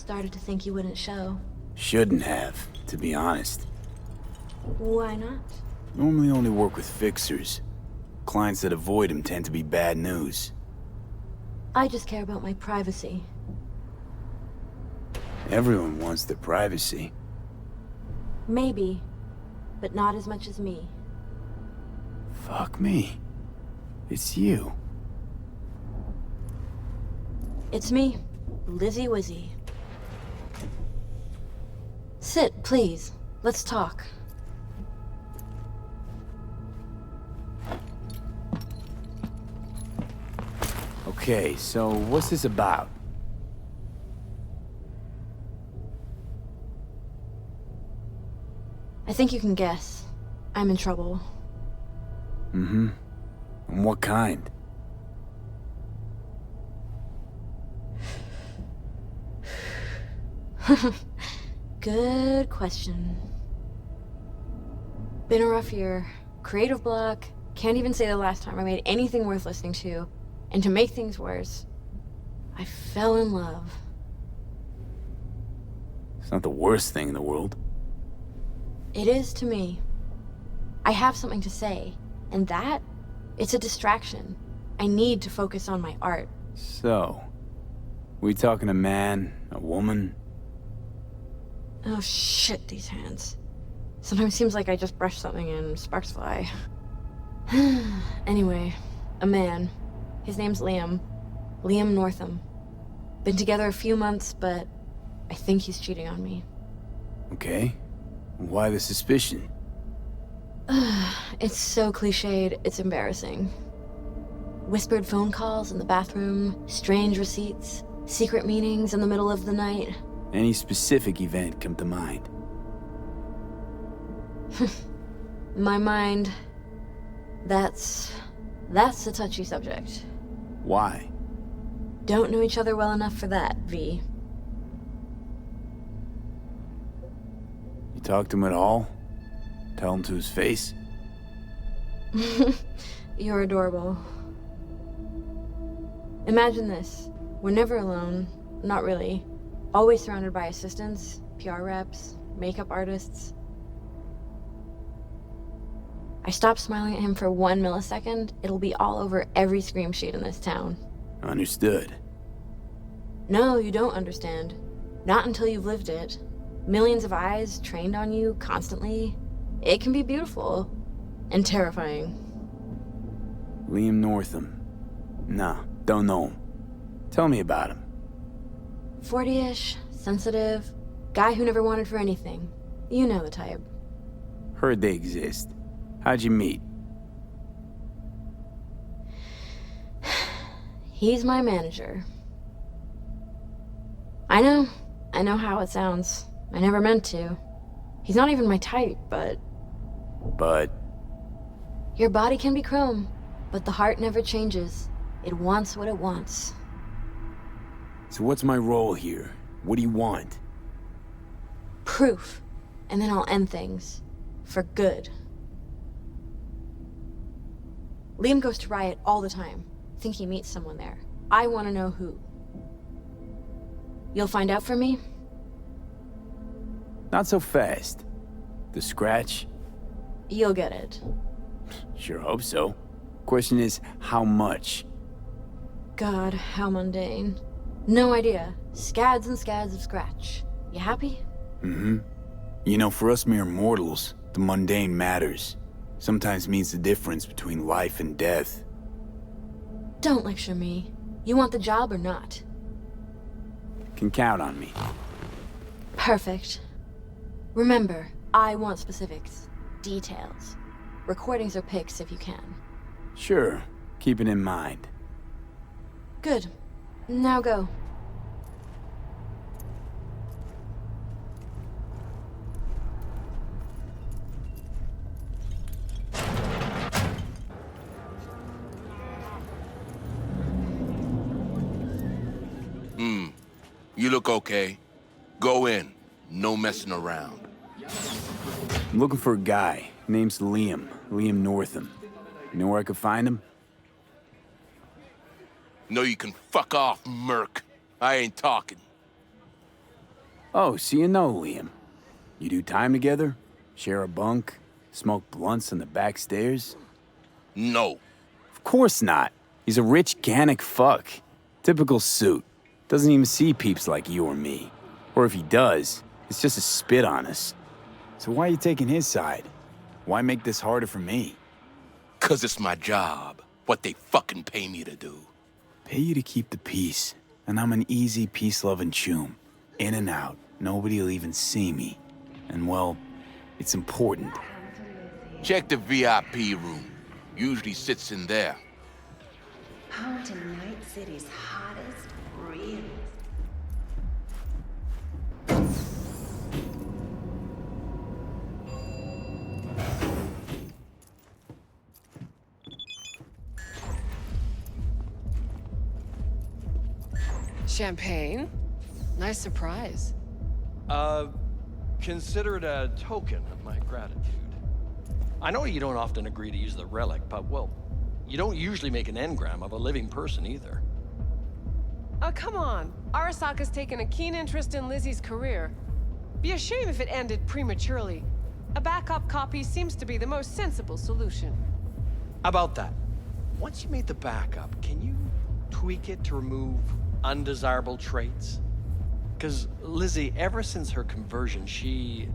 started to think you wouldn't show. Shouldn't have, to be honest. Why not? Normally only work with fixers. Clients that avoid him tend to be bad news. I just care about my privacy. Everyone wants their privacy. Maybe, but not as much as me. Fuck me. It's you. It's me, Lizzie Wizzy. Sit, please. Let's talk. Okay, so what's this about? I think you can guess. I'm in trouble. Mm-hmm. And what kind? Good question. Been a rough year. Creative block. Can't even say the last time I made anything worth listening to. And to make things worse, I fell in love. It's not the worst thing in the world. It is to me. I have something to say, and that, it's a distraction. I need to focus on my art. So, we talking a man, a woman? Oh shit, these hands. Sometimes seems like I just brush something and sparks fly. Anyway, a man. His name's Liam. Liam Northam. Been together a few months, but I think he's cheating on me. Okay. Why the suspicion? It's so cliched, it's embarrassing. Whispered phone calls in the bathroom, strange receipts, secret meetings in the middle of the night. Any specific event come to mind? My mind, that's a touchy subject. Why? Don't know each other well enough for that, V. You talk to him at all? Tell him to his face? You're adorable. Imagine this. We're never alone. Not really. Always surrounded by assistants, PR reps, makeup artists. I stop smiling at him for 1 millisecond, it'll be all over every scream sheet in this town. Understood. No, you don't understand. Not until you've lived it. Millions of eyes trained on you constantly. It can be beautiful and terrifying. Liam Northam. Nah, don't know him. Tell me about him. 40-ish, sensitive, guy who never wanted for anything. You know the type. Heard they exist. How'd you meet? He's my manager. I know how it sounds. I never meant to. He's not even my type, but... But... Your body can be chrome, but the heart never changes. It wants what it wants. So what's my role here? What do you want? Proof. And then I'll end things. For good. Liam goes to Riot all the time. Think he meets someone there. I want to know who. You'll find out for me? Not so fast. The scratch? You'll get it. Sure hope so. Question is, how much? God, how mundane. No idea. Scads and scads of scratch. You happy? Mm-hmm. You know, for us mere mortals, the mundane matters. Sometimes means the difference between life and death. Don't lecture me. You want the job or not? Can count on me. Perfect. Remember, I want specifics. Details. Recordings or pics if you can. Sure. Keep it in mind. Good. Now go. You look okay. Go in. No messing around. I'm looking for a guy. Name's Liam. Liam Northam. You know where I could find him? No, you can fuck off, Merc. I ain't talking. Oh, so you know Liam. You do time together? Share a bunk? Smoke blunts on the back stairs? No. Of course not. He's a rich, Gannic fuck. Typical suit. Doesn't even see peeps like you or me. Or if he does, it's just a spit on us. So why are you taking his side? Why make this harder for me? 'Cause it's my job. What they fucking pay me to do. Pay you to keep the peace, and I'm an easy, peace-loving choom. In and out, nobody'll even see me. And well, it's important. Check the VIP room. Usually sits in there. Home to Night City's hottest, realest. Champagne? Nice surprise. Consider it a token of my gratitude. I know you don't often agree to use the relic, but, well, you don't usually make an engram of a living person either. Oh, come on. Arasaka's taken a keen interest in Lizzie's career. Be a shame if it ended prematurely. A backup copy seems to be the most sensible solution. About that, once you made the backup, can you tweak it to remove undesirable traits? Because Lizzie, ever since her conversion, she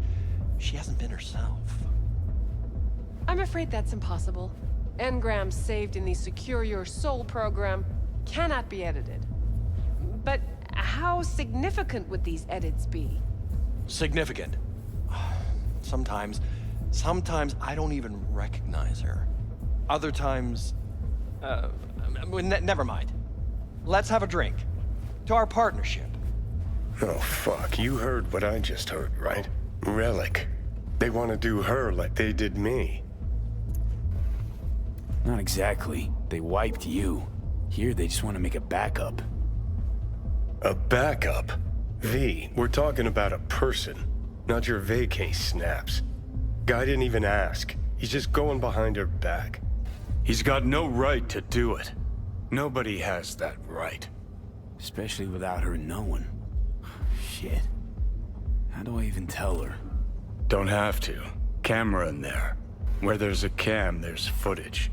hasn't been herself. I'm afraid that's impossible. Engrams saved in the Secure Your Soul program cannot be edited. But how significant would these edits be? Significant. Sometimes I don't even recognize her. Other times, never mind. Let's have a drink. To our partnership. Oh, fuck. You heard what I just heard, right? Relic. They want to do her like they did me. Not exactly. They wiped you. Here, they just want to make a backup. A backup? V, we're talking about a person, not your vacay snaps. Guy didn't even ask. He's just going behind her back. He's got no right to do it. Nobody has that right. Especially without her knowing. Shit. How do I even tell her? Don't have to. Camera in there. Where there's a cam, there's footage.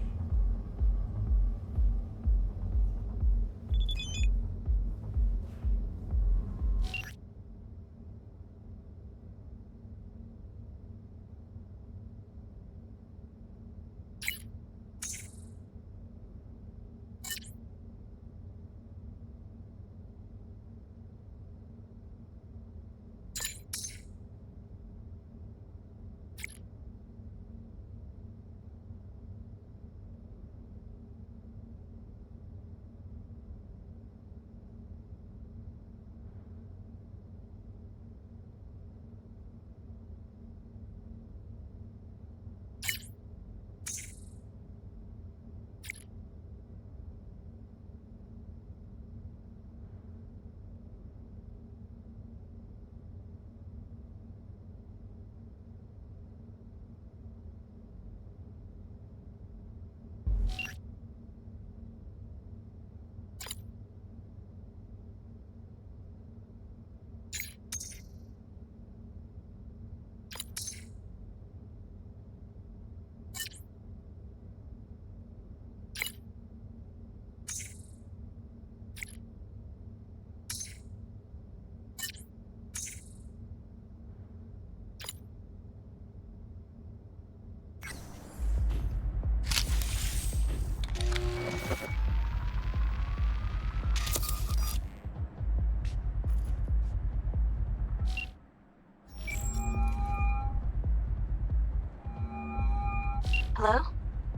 Hello?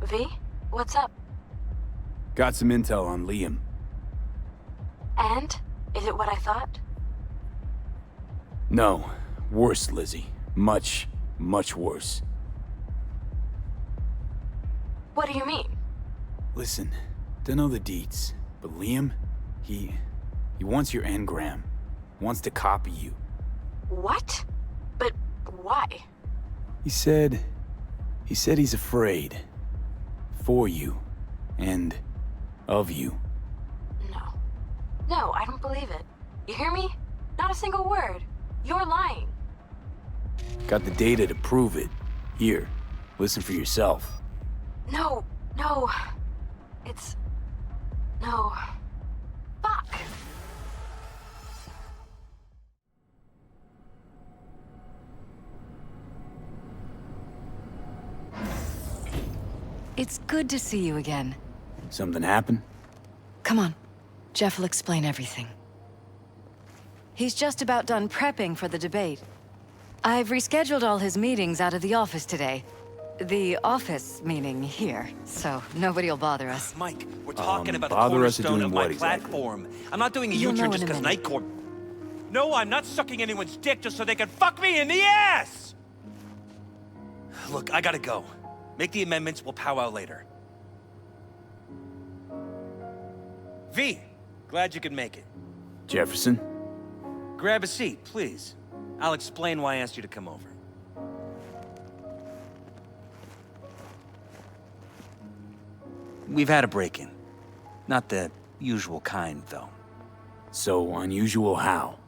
V? What's up? Got some intel on Liam. And? Is it what I thought? No. Worse, Lizzie. Much, much worse. What do you mean? Listen, don't know the deets, but Liam, he wants your engram. Wants to copy you. What? But why? He said he's afraid. For you. And of you. No. No, I don't believe it. You hear me? Not a single word. You're lying. Got the data to prove it. Here, listen for yourself. No. It's... No. Fuck. It's good to see you again. Something happened? Come on. Jeff will explain everything. He's just about done prepping for the debate. I've rescheduled all his meetings out of the office today. The office meaning here, so nobody'll bother us. Mike, we're talking about the bother us cornerstone doing of what my exactly? platform. I'm not doing a You'll know U-turn in just a because minute. Night Court... No, I'm not sucking anyone's dick just so they can fuck me in the ass! Look, I gotta go. Make the amendments, we'll powwow later. V, glad you could make it. Jefferson? Grab a seat, please. I'll explain why I asked you to come over. We've had a break-in. Not the usual kind, though. So unusual how?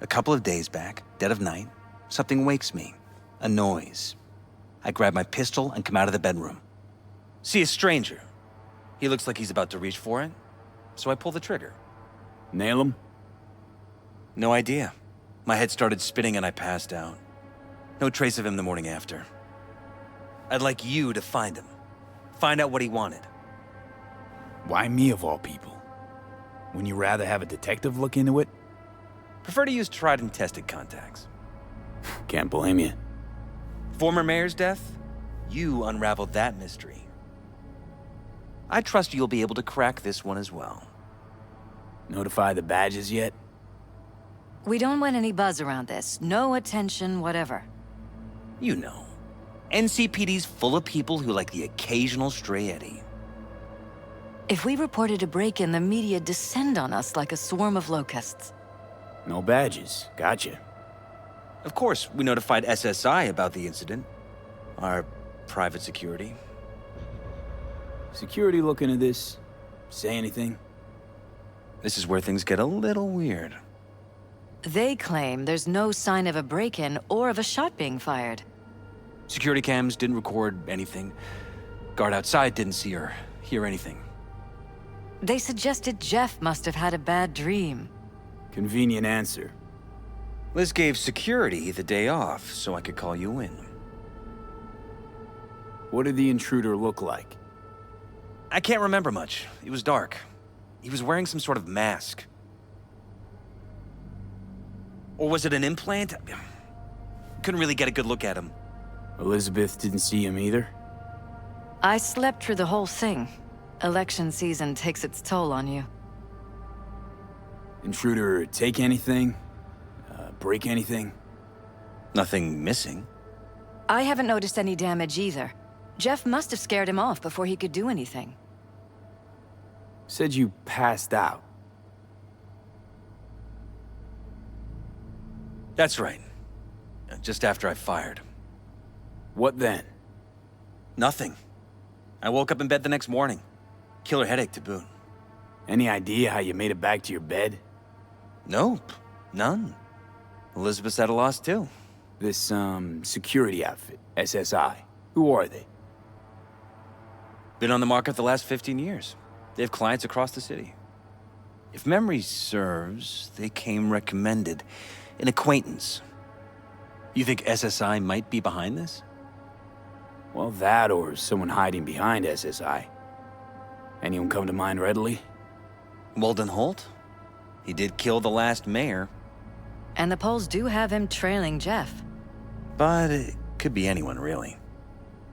A couple of days back, dead of night, something wakes me. A noise. I grab my pistol and come out of the bedroom. See a stranger. He looks like he's about to reach for it, so I pull the trigger. Nail him? No idea. My head started spinning and I passed out. No trace of him the morning after. I'd like you to find him. Find out what he wanted. Why me of all people? Wouldn't you rather have a detective look into it? Prefer to use tried and tested contacts. Can't blame you. Former mayor's death? You unraveled that mystery. I trust you'll be able to crack this one as well. Notify the badges yet? We don't want any buzz around this. No attention, whatever. You know. NCPD's full of people who like the occasional stray eddy. If we reported a break-in, the media descend on us like a swarm of locusts. No badges. Gotcha. Of course, we notified SSI about the incident. Our private security. Security look into this? Say anything? This is where things get a little weird. They claim there's no sign of a break-in or of a shot being fired. Security cams didn't record anything. Guard outside didn't see or hear anything. They suggested Jeff must have had a bad dream. Convenient answer. Liz gave security the day off so I could call you in. What did the intruder look like? I can't remember much. It was dark. He was wearing some sort of mask. Or was it an implant? Couldn't really get a good look at him. Elizabeth didn't see him either? I slept through the whole thing. Election season takes its toll on you. Intruder take anything? Break anything? Nothing missing. I haven't noticed any damage either. Jeff must have scared him off before he could do anything. Said you passed out. That's right. Just after I fired. What then? Nothing. I woke up in bed the next morning. Killer headache to boot. Any idea how you made it back to your bed? Nope. None. Elizabeth's at a loss too. This, security outfit, SSI. Who are they? Been on the market the last 15 years. They have clients across the city. If memory serves, they came recommended. An acquaintance. You think SSI might be behind this? Well, that or someone hiding behind SSI. Anyone come to mind readily? Walden Holt? He did kill the last mayor. And the polls do have him trailing Jeff. But it could be anyone, really.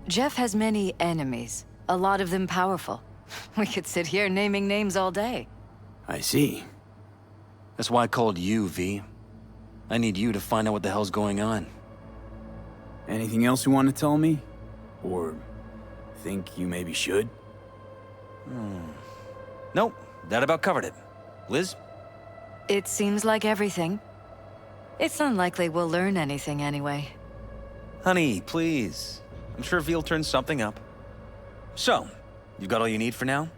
Jeff has many enemies, a lot of them powerful. We could sit here naming names all day. I see. That's why I called you, V. I need you to find out what the hell's going on. Anything else you want to tell me? Or think you maybe should? Nope, that about covered it. Liz? It seems like everything. It's unlikely we'll learn anything anyway. Honey, please. I'm sure V'll turn something up. So, you got all you need for now?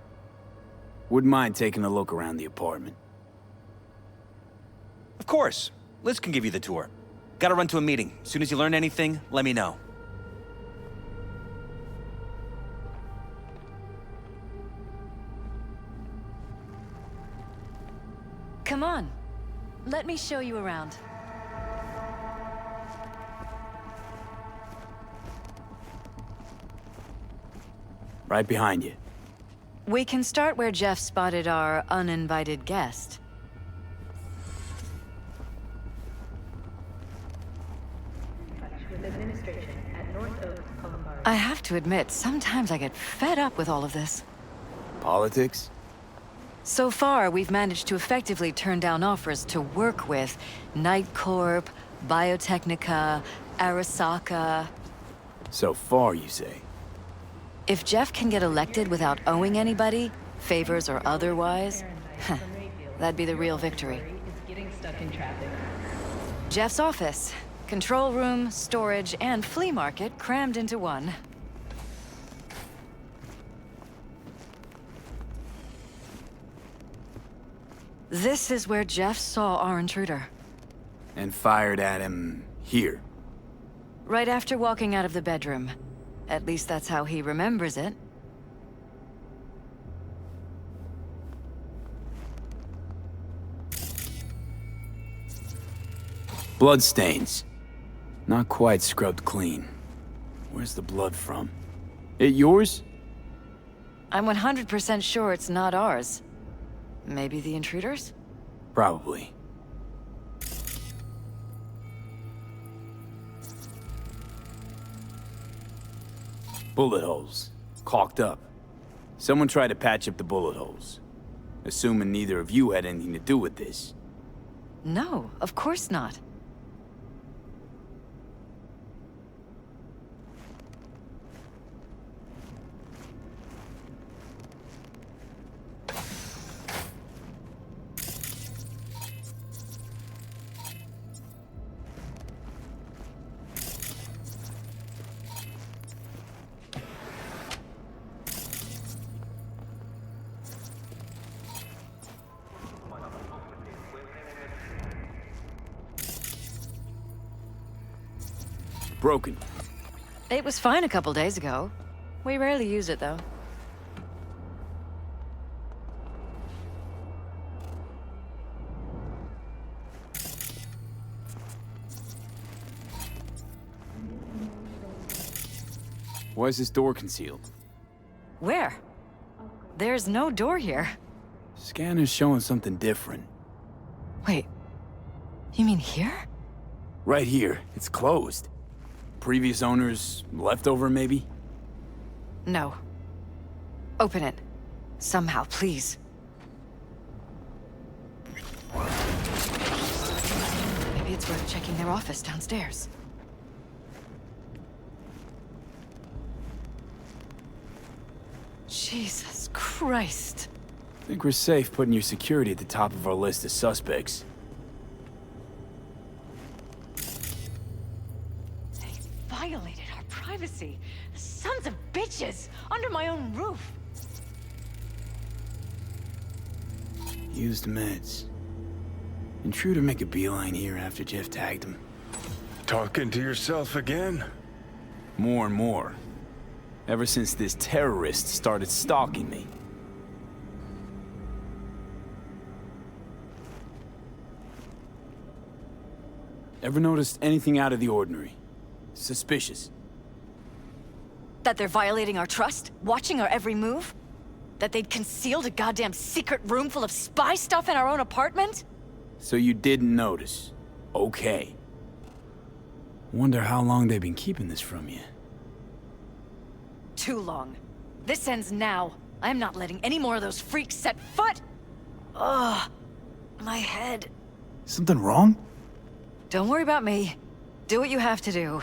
Wouldn't mind taking a look around the apartment. Of course. Liz can give you the tour. Gotta run to a meeting. As soon as you learn anything, let me know. Come on. Let me show you around. Right behind you. We can start where Jeff spotted our uninvited guest. I have to admit, sometimes I get fed up with all of this. Politics? So far, we've managed to effectively turn down offers to work with Night Corp, Biotechnica, Arasaka. So far, you say? If Jeff can get elected without owing anybody, favors or otherwise, that'd be the real victory. Jeff's office. Control room, storage, and flea market crammed into one. This is where Jeff saw our intruder. And fired at him here. Right after walking out of the bedroom. At least that's how he remembers it. Bloodstains. Not quite scrubbed clean. Where's the blood from? It yours? I'm 100% sure it's not ours. Maybe the intruder's? Probably. Bullet holes. Caulked up. Someone tried to patch up the bullet holes. Assuming neither of you had anything to do with this. No, of course not. Broken. It was fine a couple days ago. We rarely use it, though. Why is this door concealed? Where? There's no door here. Scanner's showing something different. Wait. You mean here? Right here. It's closed. Previous owners leftover, maybe? No. Open it. Somehow, please. Maybe it's worth checking their office downstairs. Jesus Christ. Think we're safe putting your security at the top of our list of suspects. They violated our privacy. Sons of bitches! Under my own roof! Used meds. Intruder make a beeline here after Jeff tagged him. Talking to yourself again? More and more. Ever since this terrorist started stalking me. Ever noticed anything out of the ordinary? Suspicious? That they're violating our trust? Watching our every move? That they'd concealed a goddamn secret room full of spy stuff in our own apartment? So you didn't notice. Okay. Wonder how long they've been keeping this from you. Too long. This ends now. I'm not letting any more of those freaks set foot! Ugh. My head. Something wrong? Don't worry about me. Do what you have to do.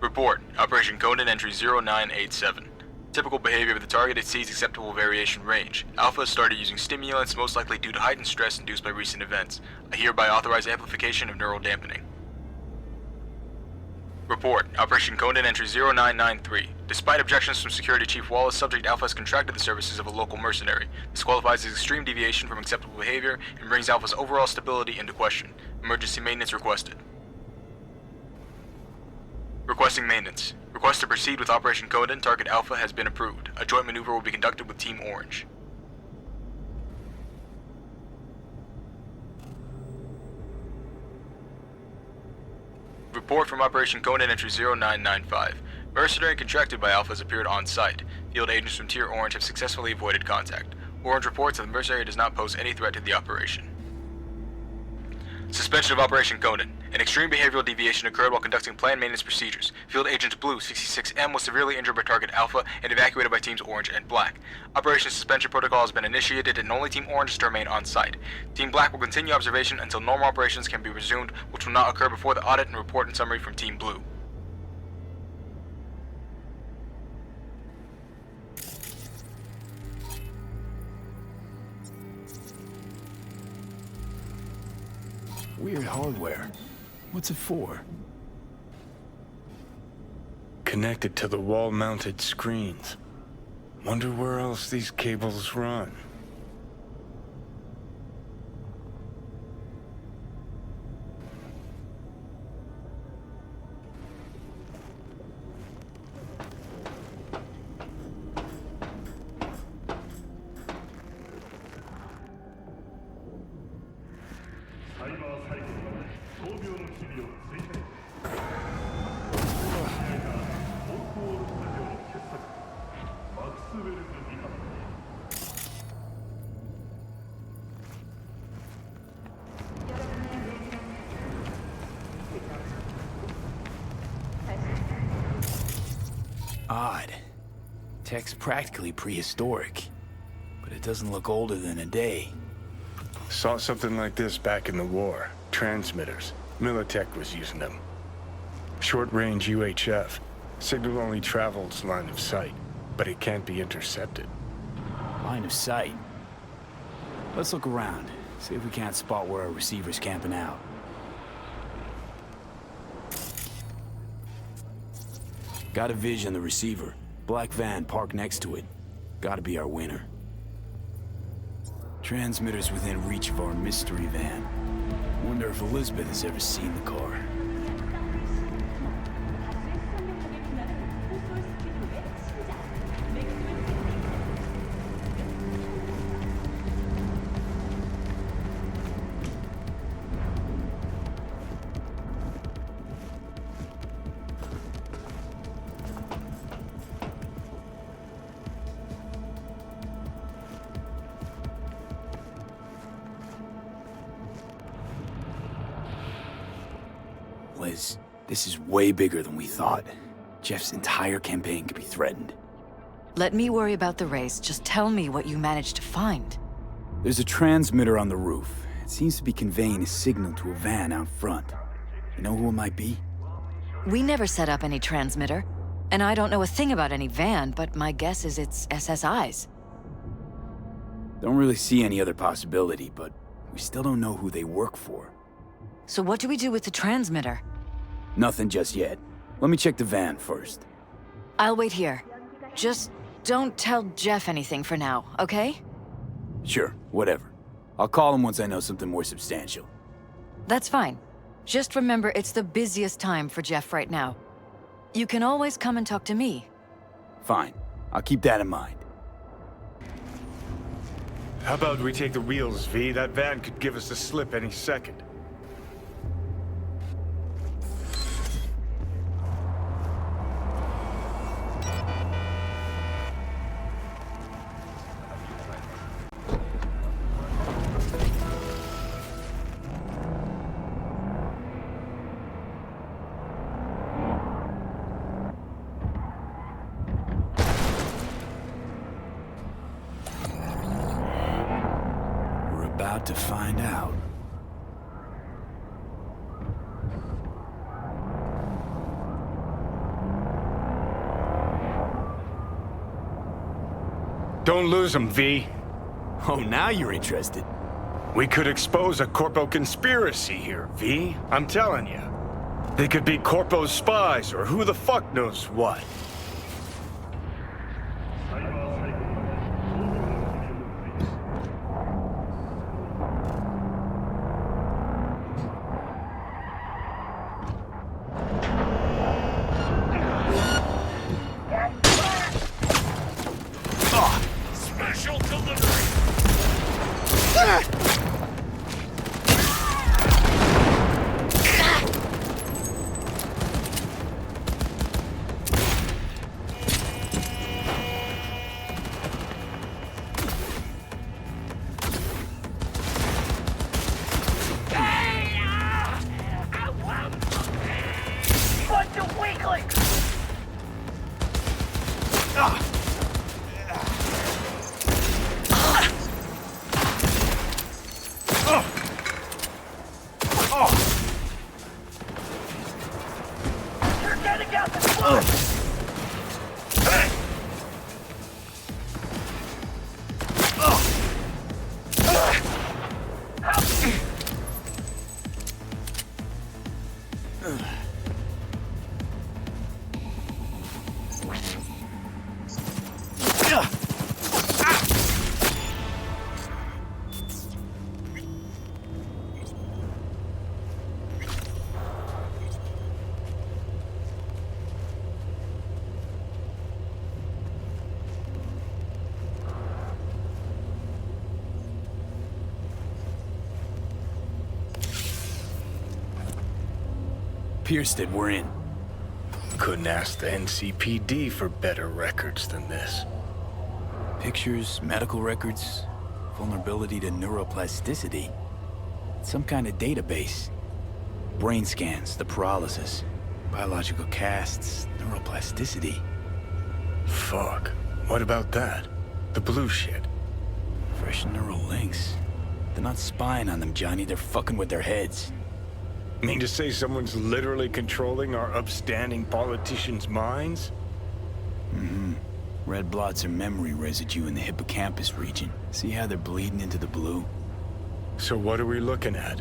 Report, Operation Conan Entry 0987. Typical behavior of the target exceeds acceptable variation range. Alpha has started using stimulants, most likely due to heightened stress induced by recent events. I hereby authorize amplification of neural dampening. Report, Operation Conan Entry 0993. Despite objections from Security Chief Wallace, Subject Alpha has contracted the services of a local mercenary. This qualifies as extreme deviation from acceptable behavior and brings Alpha's overall stability into question. Emergency maintenance requested. Requesting maintenance. Request to proceed with Operation Conan, Target Alpha has been approved. A joint maneuver will be conducted with Team Orange. Report from Operation Conan Entry 0995. Mercenary contracted by Alpha has appeared on site. Field agents from Tier Orange have successfully avoided contact. Orange reports that the mercenary does not pose any threat to the operation. Suspension of Operation Conan. An extreme behavioral deviation occurred while conducting planned maintenance procedures. Field Agent Blue 66M was severely injured by Target Alpha and evacuated by Teams Orange and Black. Operation suspension protocol has been initiated and only Team Orange is to remain on site. Team Black will continue observation until normal operations can be resumed, which will not occur before the audit and report and summary from Team Blue. Weird hardware. What's it for? Connected to the wall-mounted screens. Wonder where else these cables run. Odd. Tech's practically prehistoric, but it doesn't look older than a day. Saw something like this back in the war. Transmitters. Militech was using them. Short-range UHF. Signal only travels line of sight, but it can't be intercepted. Line of sight. Let's look around, see if we can't spot where our receiver's camping out. Got a vision, the receiver. Black van parked next to it. Gotta be our winner. Transmitters within reach of our mystery van. Wonder if Elizabeth has ever seen the car. Liz, this is way bigger than we thought. Jeff's entire campaign could be threatened. Let me worry about the race. Just tell me what you managed to find. There's a transmitter on the roof. It seems to be conveying a signal to a van out front. You know who it might be? We never set up any transmitter. And I don't know a thing about any van, but my guess is it's SSI's. Don't really see any other possibility, but we still don't know who they work for. So what do we do with the transmitter? Nothing just yet. Let me check the van first. I'll wait here. Just don't tell Jeff anything for now, okay? Sure, whatever. I'll call him once I know something more substantial. That's fine. Just remember it's the busiest time for Jeff right now. You can always come and talk to me. Fine. I'll keep that in mind. How about we take the wheels, V? That van could give us a slip any second. About to find out. Don't lose them, V. Oh, now you're interested. We could expose a Corpo conspiracy here, V. I'm telling you. They could be Corpo's spies, or who the fuck knows what. Special delivery! Pierced it, we're in. Couldn't ask the NCPD for better records than this. Pictures, medical records, vulnerability to neuroplasticity. Some kind of database. Brain scans, the paralysis, biological casts, neuroplasticity. Fuck. What about that? The blue shit. Fresh neural links. They're not spying on them, Johnny. They're fucking with their heads. Mean to say someone's literally controlling our upstanding politicians' minds? Mm-hmm. Red blots are memory residue in the hippocampus region. See how they're bleeding into the blue? So what are we looking at?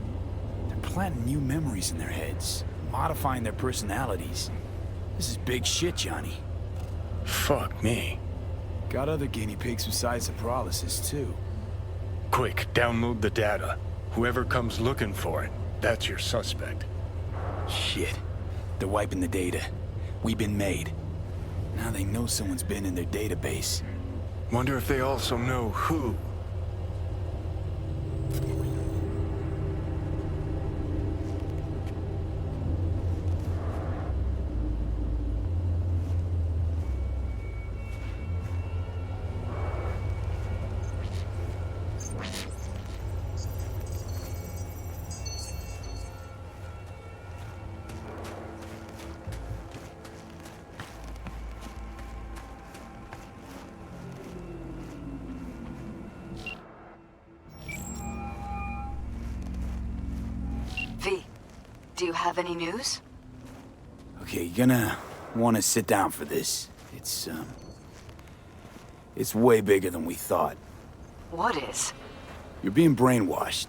They're planting new memories in their heads, modifying their personalities. This is big shit, Johnny. Fuck me. Got other guinea pigs besides the paralysis, too. Quick, download the data. Whoever comes looking for it, that's your suspect. Shit. They're wiping the data. We've been made. Now they know someone's been in their database. Wonder if they also know who. V, do you have any news? Okay, you're gonna want to sit down for this. It's way bigger than we thought. What is? You're being brainwashed.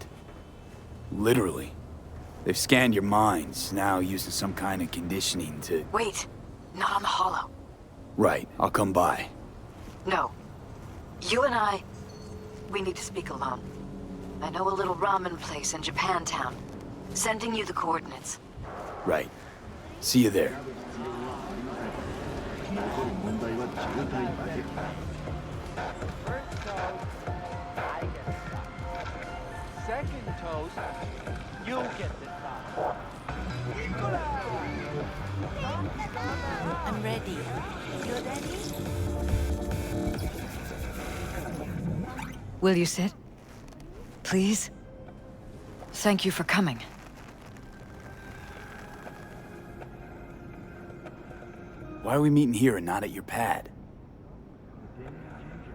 Literally. They've scanned your minds, now using some kind of conditioning to... Wait, not on the holo. Right, I'll come by. No. You and I, we need to speak alone. I know a little ramen place in Japantown. Sending you the coordinates. Right. See you there. Second toast, you get the top. I'm ready. You ready? Will you sit? Please? Thank you for coming. Why are we meeting here and not at your pad?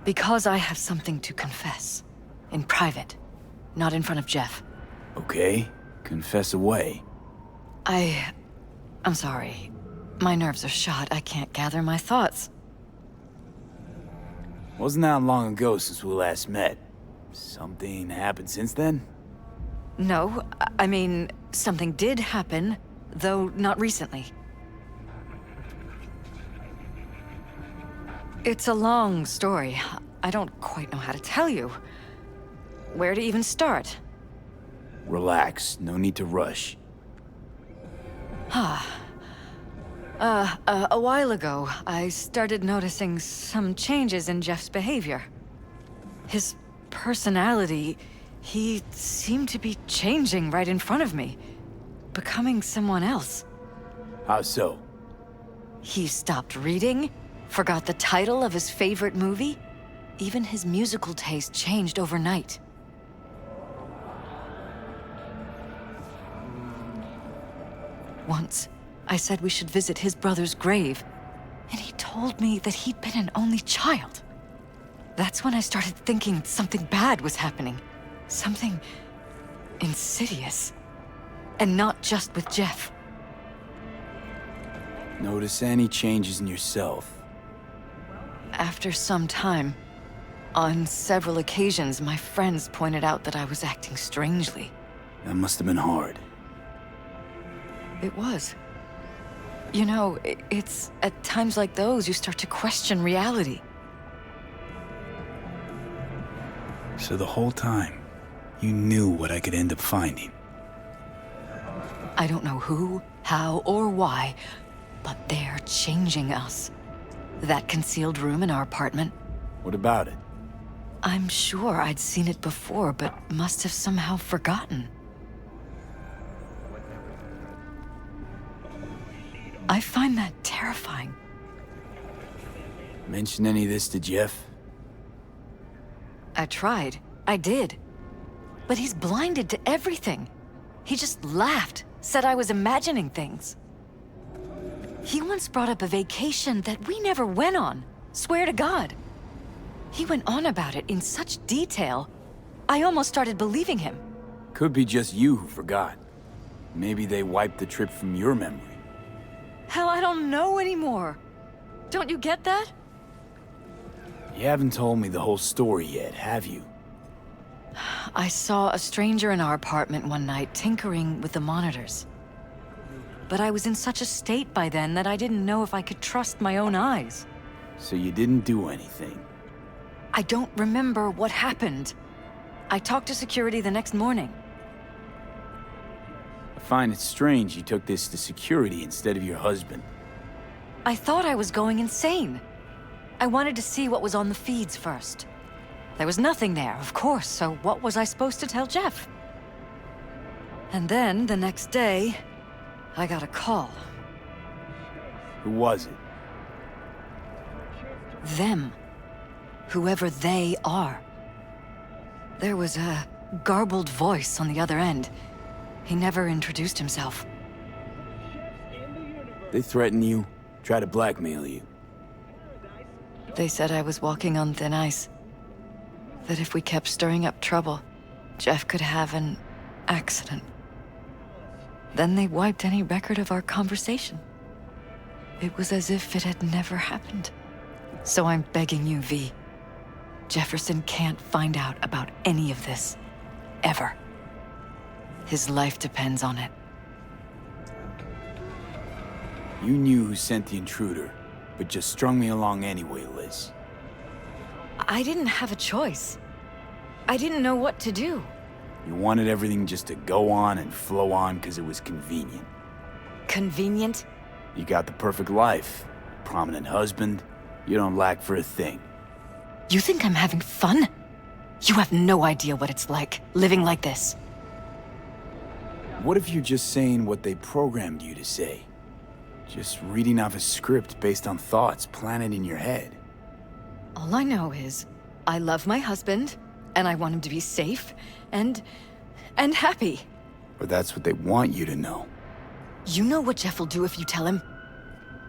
Because I have something to confess. In private. Not in front of Jeff. Okay. Confess away. I'm sorry. My nerves are shot. I can't gather my thoughts. Wasn't that long ago since we last met. Something happened since then? No, I mean, something did happen, though not recently. It's a long story. I don't quite know how to tell you. Where to even start? Relax, no need to rush. A while ago, I started noticing some changes in Jeff's behavior. His personality, he seemed to be changing right in front of me, becoming someone else. How so? He stopped reading, forgot the title of his favorite movie. Even his musical taste changed overnight. Once, I said we should visit his brother's grave, and he told me that he'd been an only child. That's when I started thinking something bad was happening. Something insidious. And not just with Jeff. Notice any changes in yourself? After some time, on several occasions, my friends pointed out that I was acting strangely. That must have been hard. It was. You know, it's at times like those you start to question reality. So the whole time, you knew what I could end up finding. I don't know who, how, or why, but they're changing us. That concealed room in our apartment. What about it? I'm sure I'd seen it before, but must have somehow forgotten. I find that terrifying. Mention any of this to Jeff? I tried. I did. But he's blinded to everything. He just laughed, said I was imagining things. He once brought up a vacation that we never went on. Swear to God. He went on about it in such detail, I almost started believing him. Could be just you who forgot. Maybe they wiped the trip from your memory. Hell, I don't know anymore. Don't you get that? You haven't told me the whole story yet, have you? I saw a stranger in our apartment one night tinkering with the monitors. But I was in such a state by then that I didn't know if I could trust my own eyes. So you didn't do anything? I don't remember what happened. I talked to security the next morning. I find it strange you took this to security instead of your husband. I thought I was going insane. I wanted to see what was on the feeds first. There was nothing there, of course, so what was I supposed to tell Jeff? And then, the next day, I got a call. Who was it? Them. Whoever they are. There was a garbled voice on the other end. He never introduced himself. They threaten you, try to blackmail you. They said I was walking on thin ice. That if we kept stirring up trouble, Jeff could have an accident. Then they wiped any record of our conversation. It was as if it had never happened. So I'm begging you, V. Jefferson can't find out about any of this. Ever. His life depends on it. You knew who sent the intruder, but just strung me along anyway, Liz. I didn't have a choice. I didn't know what to do. You wanted everything just to go on and flow on because it was convenient. Convenient? You got the perfect life. Prominent husband. You don't lack for a thing. You think I'm having fun? You have no idea what it's like, living like this. What if you're just saying what they programmed you to say? Just reading off a script based on thoughts planted in your head. All I know is, I love my husband, and I want him to be safe, and happy. Or that's what they want you to know. You know what Jeff will do if you tell him?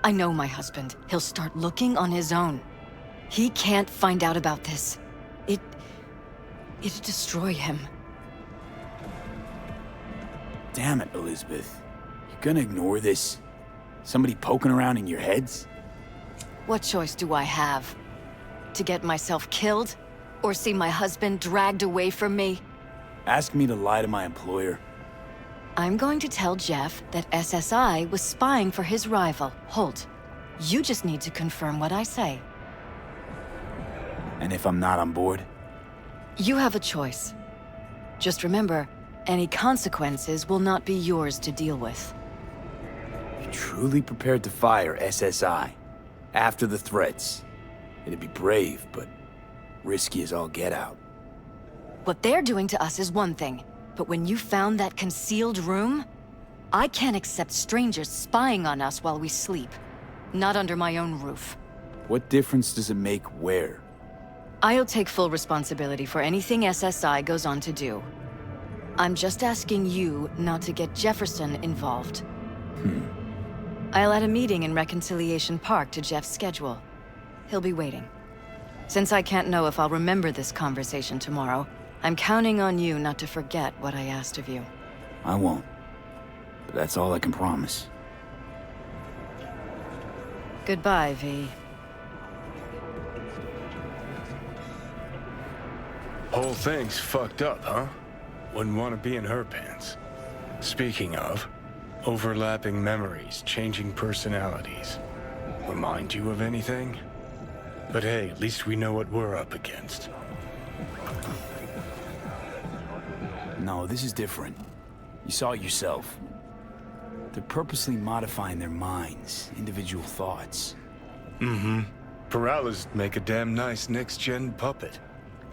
I know my husband. He'll start looking on his own. He can't find out about this. It'd destroy him. Damn it, Elizabeth. You gonna ignore this? Somebody poking around in your heads? What choice do I have? To get myself killed? Or see my husband dragged away from me? Ask me to lie to my employer. I'm going to tell Jeff that SSI was spying for his rival, Holt. You just need to confirm what I say. And if I'm not on board? You have a choice. Just remember, any consequences will not be yours to deal with. You're truly prepared to fire SSI after the threats. It'd be brave, but risky as all get out. What they're doing to us is one thing, but when you found that concealed room, I can't accept strangers spying on us while we sleep. Not under my own roof. What difference does it make where? I'll take full responsibility for anything SSI goes on to do. I'm just asking you not to get Jefferson involved. I'll add a meeting in Reconciliation Park to Jeff's schedule. He'll be waiting. Since I can't know if I'll remember this conversation tomorrow, I'm counting on you not to forget what I asked of you. I won't. But that's all I can promise. Goodbye, V. Whole thing's fucked up, huh? Wouldn't want to be in her pants. Speaking of, overlapping memories, changing personalities. Remind you of anything? But hey, at least we know what we're up against. No, this is different. You saw it yourself. They're purposely modifying their minds, individual thoughts. Peralez make a damn nice next-gen puppet.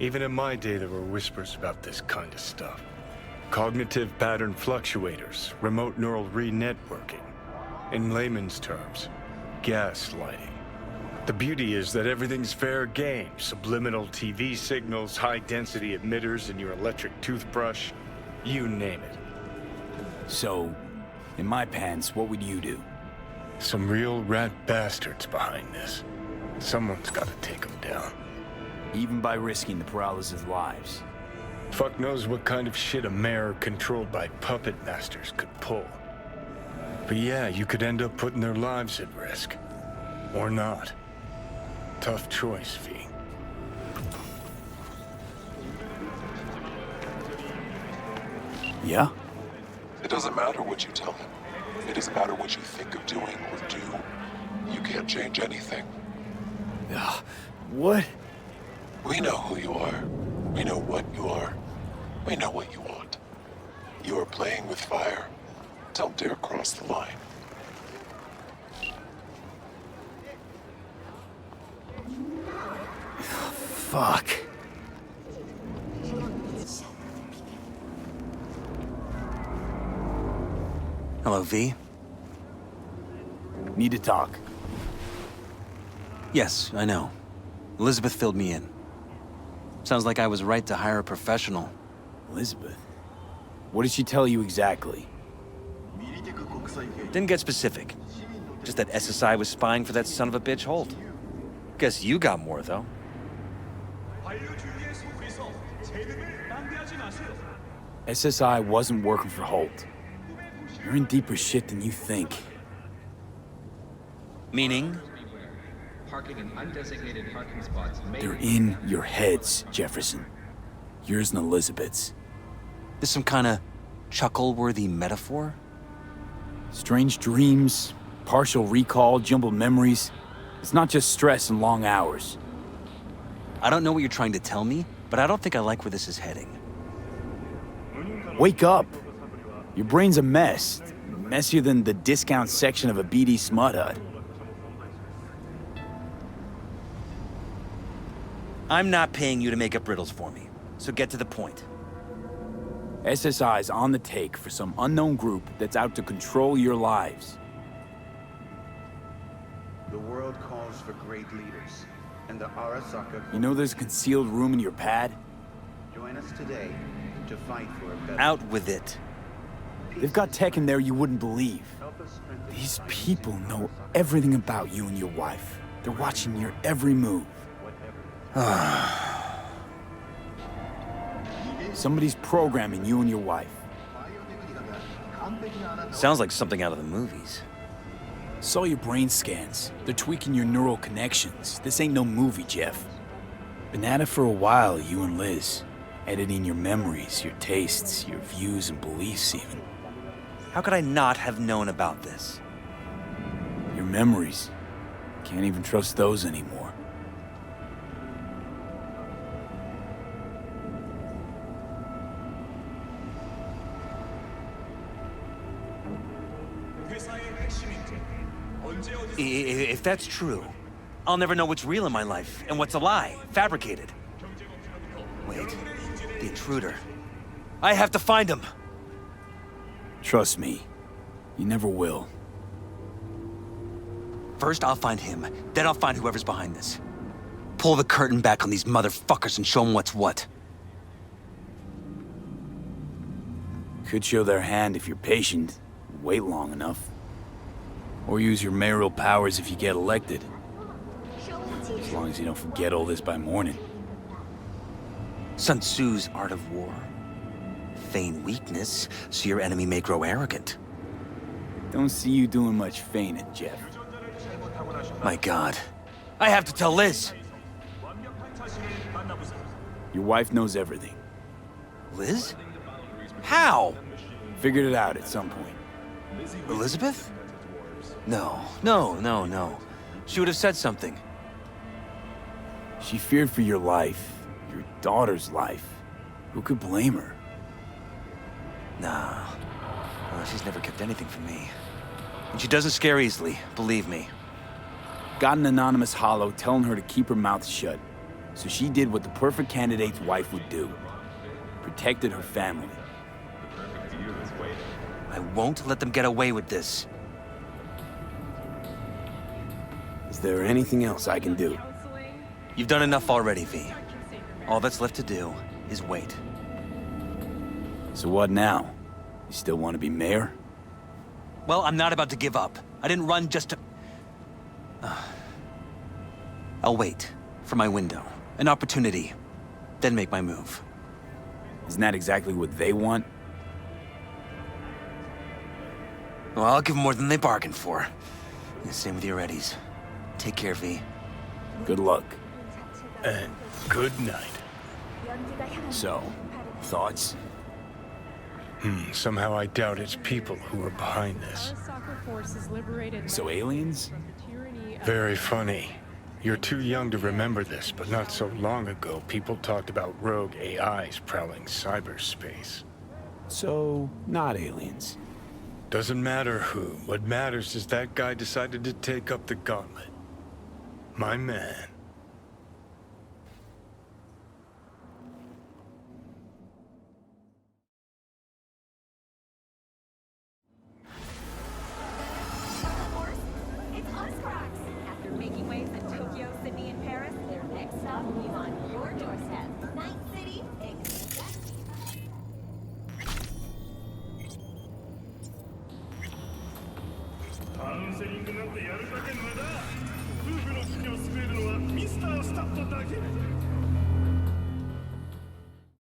Even in my day, there were whispers about this kind of stuff. Cognitive pattern fluctuators, remote neural re-networking. In layman's terms, gaslighting. The beauty is that everything's fair game. Subliminal TV signals, high-density emitters in your electric toothbrush. You name it. So, in my pants, what would you do? Some real rat bastards behind this. Someone's gotta take them down. Even by risking the Peralez's lives. Fuck knows what kind of shit a mayor controlled by puppet masters could pull. But yeah, you could end up putting their lives at risk. Or not. Tough choice, V. Yeah? It doesn't matter what you tell him. It doesn't matter what you think of doing or do. You can't change anything. What? We know who you are. We know what you are. We know what you want. You are playing with fire. Don't dare cross the line. Fuck. Hello, V. Need to talk. Yes, I know. Elizabeth filled me in. Sounds like I was right to hire a professional. Elizabeth? What did she tell you exactly? Didn't get specific. Just that SSI was spying for that son of a bitch Holt. Guess you got more, though. SSI wasn't working for Holt. You're in deeper shit than you think. Meaning? Parking in undesignated parking spots may... They're in your heads, Jefferson. Yours and Elizabeth's. This some kind of chuckle-worthy metaphor? Strange dreams, partial recall, jumbled memories. It's not just stress and long hours. I don't know what you're trying to tell me, but I don't think I like where this is heading. Wake up! Your brain's a mess. Messier than the discount section of a BD smut hut. I'm not paying you to make up riddles for me, so get to the point. SSI's on the take for some unknown group that's out to control your lives. The world calls for great leaders, and the Arasaka... You know there's a concealed room in your pad? Join us today to fight for a better... Out with it. They've got tech in there you wouldn't believe. These people know everything about you and your wife. They're watching your every move. Somebody's programming you and your wife. Sounds like something out of the movies. Saw your brain scans. They're tweaking your neural connections. This ain't no movie, Jeff. Been at it for a while, you and Liz. Editing your memories, your tastes, your views and beliefs even. How could I not have known about this? Your memories. Can't even trust those anymore. If that's true, I'll never know what's real in my life and what's a lie, fabricated. Wait, the intruder. I have to find him! Trust me, you never will. First I'll find him, then I'll find whoever's behind this. Pull the curtain back on these motherfuckers and show them what's what. Could show their hand if you're patient, wait long enough. Or use your mayoral powers if you get elected. As long as you don't forget all this by morning. Sun Tzu's art of war. Feign weakness, so your enemy may grow arrogant. Don't see you doing much feigning, Jeff. My God. I have to tell Liz! Your wife knows everything. Liz? How? Figured it out at some point. Elizabeth? No. She would have said something. She feared for your life, your daughter's life. Who could blame her? Nah. She's never kept anything from me. And she doesn't scare easily, believe me. Got an anonymous holo telling her to keep her mouth shut. So she did what the perfect candidate's wife would do. Protected her family. I won't let them get away with this. Is there anything else I can do? You've done enough already, V. All that's left to do is wait. So what now? You still want to be mayor? Well, I'm not about to give up. I didn't run just to... I'll wait for my window, an opportunity, then make my move. Isn't that exactly what they want? Well, I'll give them more than they bargained for. And same with your Eddies. Take care, V. Good luck. And good night. So, thoughts? Somehow I doubt it's people who are behind this. So aliens? Very funny. You're too young to remember this, but not so long ago, people talked about rogue AIs prowling cyberspace. So, not aliens. Doesn't matter who. What matters is that guy decided to take up the gauntlet. My man. After making waves in Tokyo, Sydney, and Paris, their next stop is on your doorstep. Night City,